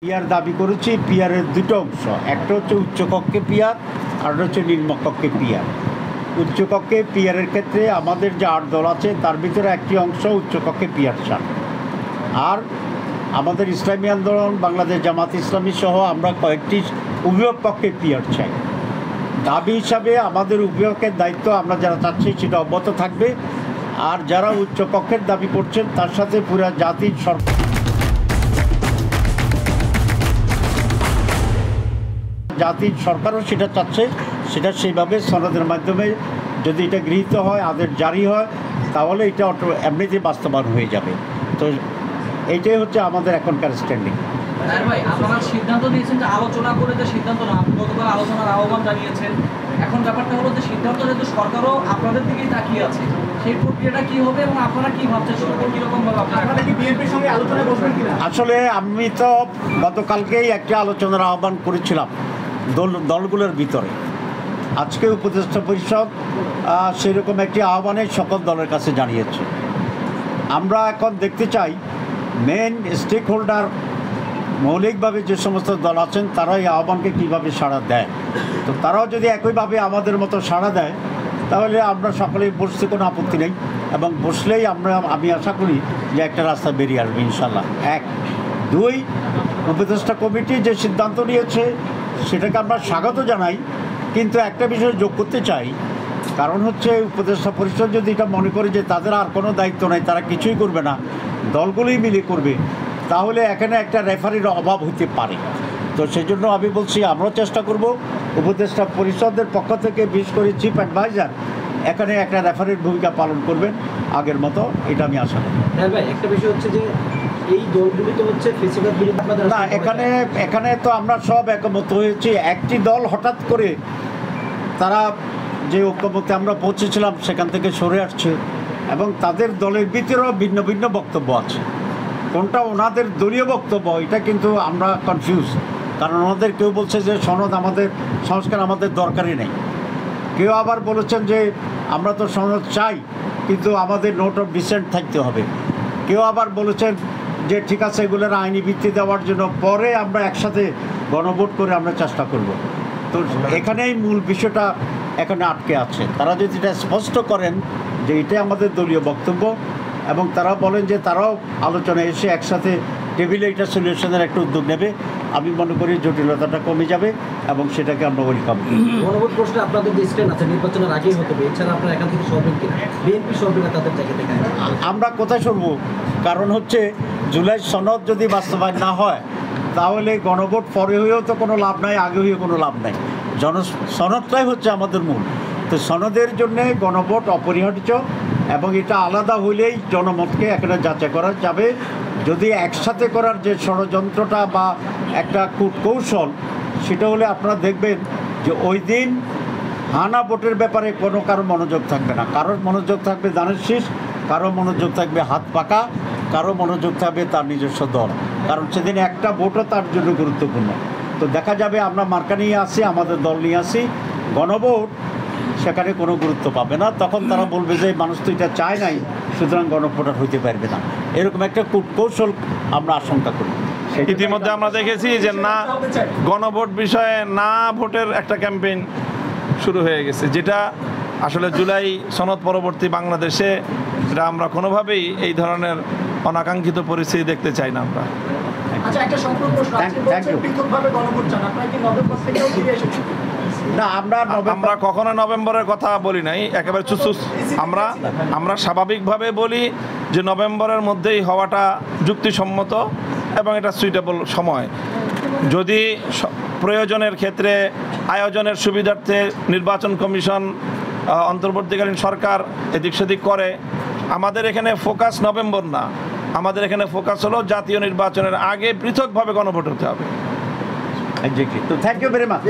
Peer দাবি করেছি। পিয়ারের দুটো অংশ, একটা হচ্ছে উচ্চকক্ষে পিয়ার আর একটা হচ্ছে নিম্নকক্ষে পিয়ার। উচ্চকক্ষে পিয়ারের ক্ষেত্রে আমাদের যে 8 দল আছে তার ভিতরে একটি অংশ উচ্চকক্ষে পিয়ার চান, আর আমাদের ইসলামী আন্দোলন, বাংলাদেশ জামাত ইসলামী সহ আমরা কয়েকটি উভয় পক্ষে পিয়ার চাই। দাবি হিসাবে আমাদের উভয়পক্ষের দায়িত্ব আমরা যারা চাচ্ছি সেটা অব্যাহত থাকবে, আর যারা উচ্চকক্ষের দাবি করছেন তার সাথে পুরা জাতির সরকারও সেটা চাচ্ছে, সেটা সেইভাবে সনদের মাধ্যমে যদি এটা গৃহীত হয়, আদেশ জারি হয়, তাহলে এটা এমনিতেই বাস্তবায়ন হয়ে যাবে। তো এইটাই হচ্ছে আমাদের এখনকার স্ট্যান্ডিং। ভাই, আপনারা সিদ্ধান্ত নিয়েছেন যে আলোচনা করে যে সিদ্ধান্ত না, গতকাল আলোচনার আহ্বান জানিয়েছেন। এখন ব্যাপারটা হলো যে সিদ্ধান্ত যেহেতু সরকারও আপনাদের দিকেই তাকিয়ে আছে, সেই প্রক্রিয়াটা কি হবে এবং আপনারা কি ভাবছেন কিরকম ভাবে আপনারা কি বিএনপির সঙ্গে আলোচনায় বসবেন কিনা? আসলে আমি তো গতকালকেই একটা আলোচনার আহ্বান করেছিলাম দলগুলোর ভিতরে। আজকে উপদেষ্টা পরিষদ সেরকম একটি আহ্বানে সকল দলের কাছে জানিয়েছে। আমরা এখন দেখতে চাই মেন স্টেক হোল্ডার মৌলিকভাবে যে সমস্ত দল আছেন তারা এই আহ্বানকে কীভাবে সাড়া দেয়। তো তারাও যদি একইভাবে আমাদের মতো সাড়া দেয় তাহলে আমরা সকলেই বসতে কোনো আপত্তি নেই, এবং বসলেই আমি আশা করি যে একটা রাস্তা বেরিয়ে আসবে ইনশাল্লাহ। 1, 2, উপদেষ্টা কমিটি যে সিদ্ধান্ত নিয়েছে সেটাকে আমরা স্বাগত জানাই, কিন্তু একটা বিষয় যোগ করতে চাই। কারণ হচ্ছে উপদেষ্টা পরিষদ যদি এটা মনে করে যে তাদের আর কোনো দায়িত্ব নাই, তারা কিছুই করবে না, দলগুলোই মিলে করবে, তাহলে এখানে একটা রেফারির অভাব হতে পারে। তো সেই জন্য আমি বলছি আমরাও চেষ্টা করব উপদেষ্টা পরিষদের পক্ষ থেকে, বিশেষ করে চিফ অ্যাডভাইজার এখানে একটা রেফারির ভূমিকা পালন করবেন আগের মতো, এটা আমি আশা করি। হ্যাঁ ভাই, একটা বিষয় হচ্ছে যে এই দলগুলি তো হচ্ছে ফেসিবাদ বিরোধী না, এখানে তো আমরা সব একমত হয়েছি। একটি দল হঠাৎ করে তারা যে ঐক্যমতে আমরা পৌঁছেছিলাম সেখান থেকে সরে আসছে, এবং তাদের দলের ভিতরেও ভিন্ন ভিন্ন বক্তব্য আছে। কোনটা ওনাদের দলীয় বক্তব্য এটা কিন্তু আমরা কনফিউজ, কারণ ওনাদের কেউ বলছে যে সনদ আমাদের সংস্কার আমাদের দরকারই নেই, কেউ আবার বলেছেন যে আমরা তো সনদ চাই কিন্তু আমাদের নোট অফ ডিসেন্ট থাকতে হবে, কেউ আবার বলেছেন যে ঠিক আছে এগুলোর আইনি ভিত্তি দেওয়ার জন্য পরে আমরা একসাথে গণভোট করে আমরা চেষ্টা করব। তো এখানেই মূল বিষয়টা এখানে আটকে আছে। তারা যদি এটা স্পষ্ট করেন যে এটাই আমাদের দলীয় বক্তব্য, এবং তারা বলেন যে তারাও আলোচনায় এসে একসাথে টেবিলে এটা সলিউশনের একটা উদ্যোগ নেবে, আমি মনে করি জটিলতাটা কমে যাবে এবং সেটাকে আমরা ওয়েলকাম করি। গণভোট প্রশ্নে আপনাদের যে স্ট্যান্ড আছে নির্বাচনের আগেই হতে হবে, এছাড়া আপনারা এখান থেকে সরবেন কিনা? বিএনপি সরবে না তাদের জায়গা থেকে? আমরা কোথায় সরব? কারণ হচ্ছে জুলাই সনদ যদি বাস্তবায়ন না হয় তাহলে গণভোট পরে হয়েও তো কোনো লাভ নাই, আগে হয়েও কোনো লাভ নাই। সনদটাই হচ্ছে আমাদের মূল। তো সনদের জন্যে গণভোট অপরিহার্য, এবং এটা আলাদা হইলেই জনমতকে এখানে যাচাই করা যাবে। যদি একসাথে করার যে ষড়যন্ত্রটা বা একটা কূটকৌশল, সেটা হলে আপনারা দেখবেন যে ওই দিন হানা ভোটের ব্যাপারে কারো মনোযোগ থাকবে না, কারোর মনোযোগ থাকবে ধানের শীষ, কারো মনোযোগ থাকবে হাত পাকা, কারো মনোযোগ থাকবে তার নিজস্ব দল, কারণ সেদিন একটা ভোটও তার জন্য গুরুত্বপূর্ণ। তো দেখা যাবে আমরা মার্কা নিয়ে আসি, আমাদের দল নিয়ে আসি, গণভোট সেখানে কোনো গুরুত্ব পাবে না। তখন তারা বলবে যে মানুষ তো এটা চায় নাই, সুতরাং গণভোটার হইতে পারবে না। এরকম একটা কূটকৌশল আমরা আশঙ্কা করি। ইতিমধ্যে আমরা দেখেছি যে না গণভোট বিষয়ে না ভোটের একটা ক্যাম্পেইন শুরু হয়ে গেছে, যেটা আসলে জুলাই সনদ পরবর্তী বাংলাদেশে এটা আমরা কোনোভাবেই এই ধরনের অনাকাঙ্ক্ষিত পরিস্থিতি দেখতে চাই না আমরা। না, আমরা কখনো নভেম্বরের কথা বলি নাই, একেবারে চুচুস আমরা স্বাভাবিকভাবে বলি যে নভেম্বরের মধ্যেই হওয়াটা যুক্তিসম্মত এবং এটা সুইটেবল সময়। যদি প্রয়োজনের ক্ষেত্রে আয়োজনের সুবিধার্থে নির্বাচন কমিশন, অন্তর্বর্তীকালীন সরকার এদিক সেদিক করে, আমাদের এখানে ফোকাস নভেম্বর না, আমাদের এখানে ফোকাস হলো জাতীয় নির্বাচনের আগে পৃথকভাবে গণভোট হতে হবে। তো থ্যাংক ইউ ভেরি মাচ।